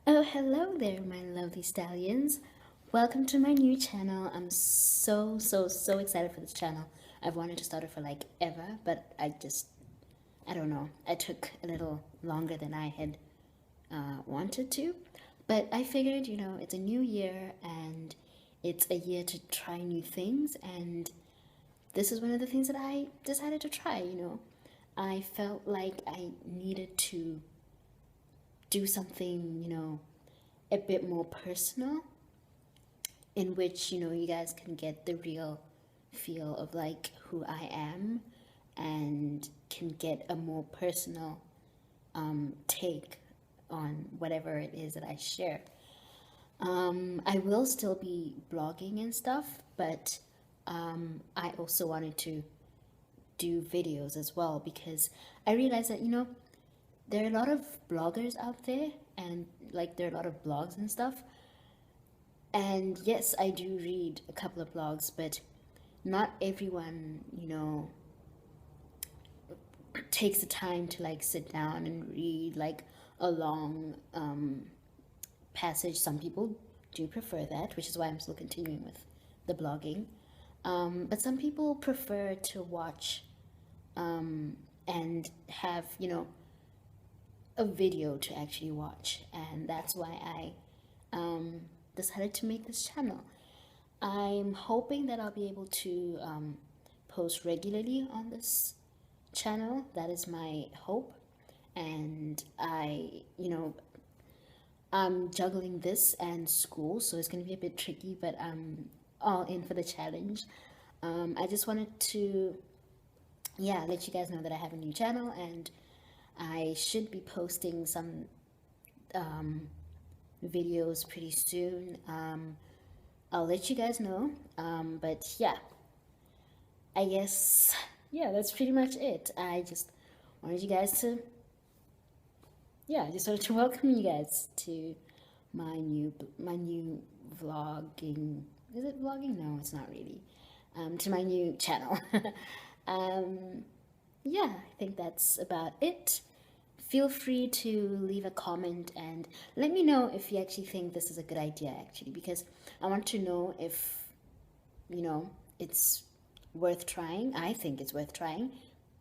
Oh, hello there, my lovely stallions. Welcome to my new channel. I'm so excited for this channel. I've wanted to start it for like ever, but I don't know. I took a little longer than I had wanted to. But I figured, it's a new year and it's a year to try new things. And this is one of the things that I decided to try. I felt like I needed to do something, a bit more personal, in which, you guys can get the real feel of like who I am and can get a more personal take on whatever it is that I share. I will still be blogging and stuff, but I also wanted to do videos as well because I realized that, there are a lot of bloggers out there and like there are a lot of blogs and stuff. And yes, I do read a couple of blogs, but not everyone, takes the time to like sit down and read like a long passage. Some people do prefer that, which is why I'm still continuing with the blogging. But some people prefer to watch and have, a video to actually watch. And that's why I decided to make this channel. I'm hoping that I'll be able to post regularly on this channel. That is my hope. And I'm juggling this and school, so it's going to be a bit tricky, but I'm all in for the challenge. I just wanted to, let you guys know that I have a new channel and I should be posting some videos pretty soon. I'll let you guys know. But yeah, I guess, that's pretty much it. I just wanted you guys to, I just wanted to welcome you guys to my new vlogging. Is it vlogging? No, it's not really. To my new channel. I think that's about it. Feel free to leave a comment and let me know if you actually think this is a good idea, actually, because I want to know if, it's worth trying. I think it's worth trying,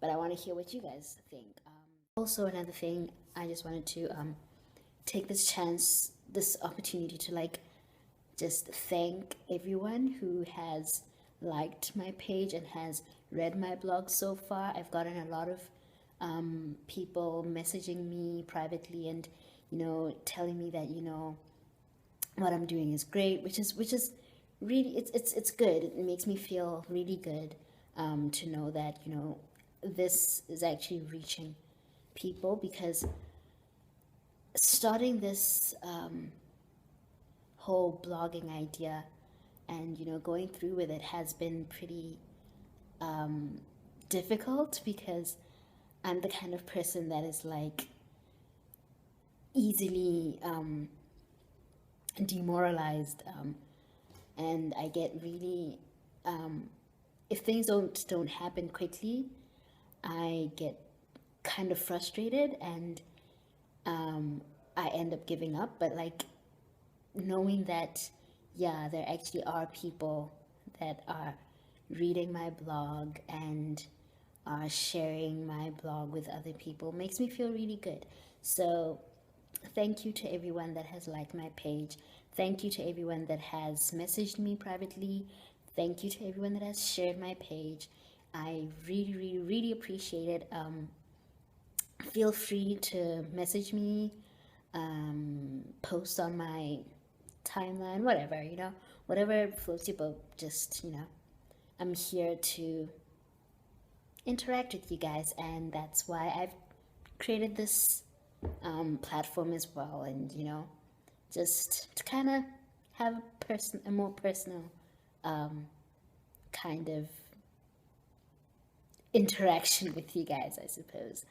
but I want to hear what you guys think. Also, another thing, I just wanted to take this opportunity to like just thank everyone who has liked my page and has read my blog so far. I've gotten a lot of people messaging me privately and telling me that what I'm doing is great, which is really it's good. It makes me feel really good to know that this is actually reaching people, because starting this whole blogging idea and going through with it has been pretty difficult, because I'm the kind of person that is like easily demoralized, and I get really if things don't happen quickly, I get kind of frustrated and I end up giving up. But like knowing that there actually are people that are reading my blog and sharing my blog with other people makes me feel really good. So thank you to everyone that has liked my page. Thank you to everyone that has messaged me privately. Thank you to everyone that has shared my page. I really appreciate it. Feel free to message me, post on my timeline, whatever floats your boat. Just, I'm here to interact with you guys, and that's why I've created this platform as well. And just to kind of have a more personal kind of interaction with you guys, I suppose.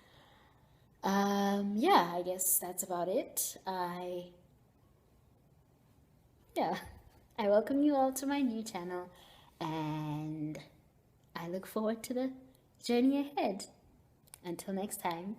I guess that's about it. Yeah, I welcome you all to my new channel, and I look forward to the journey ahead. Until next time.